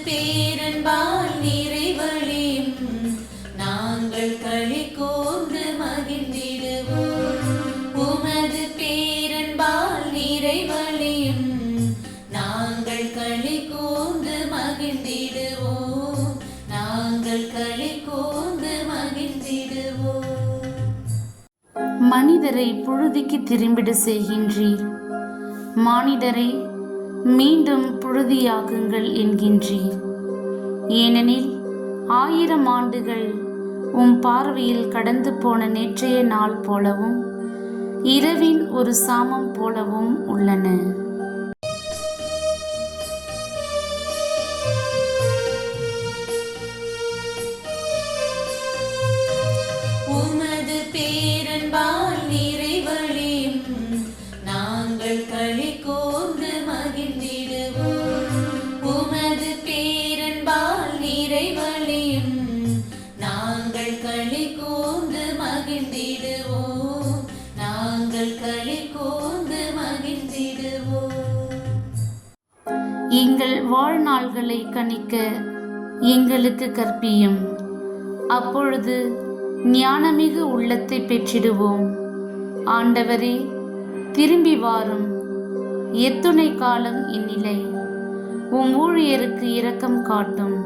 பேரன்பால் நிறைவழியும் நாங்கள் களி கூர்ந்து மகிழ்ந்திடுவோம். உமது பேரன்பால் நிறைவழியும் நாங்கள் களி கூர்ந்து மகிழ்ந்திடுவோம். நாங்கள் களி கூர்ந்து மகிழ்ந்திடுவோம். மனிதரை புழுதிக்கு திரும்பிட செய்கின்றீர், மானிடரை மீண்டும் புழுதியாக்குங்கள் என்கின்றீர். ஏனெனில் 1000 ஆண்டுகள் உம் பார்வையில் கடந்து போன நேற்றைய நாள் போலவும் இரவின் ஒரு சாமம் போலவும் உள்ளன. உமது பேரன்பால் நிறைவழியும் நாங்கள் களி கூர்ந்து மகிழ்ந்திடுவோம். உமது பேரன்பால் நிறைவழியும் நாங்கள் களி கூர்ந்து மகிழ்ந்திடுவோம். நாங்கள் களி கூர்ந்து மகிழ்ந்திடுவோம். எங்கள் வாழ்நாள்களை கணிக்க எங்களுக்கு கற்பியும், அப்பொழுது ஞானமிகு உள்ளத்தை பெற்றிடுவோம். ஆண்டவரே, திரும்பி வாரும். எத்துணை காலம் இந்நிலை? உம் ஊழியருக்கு இரக்கம் காட்டும்.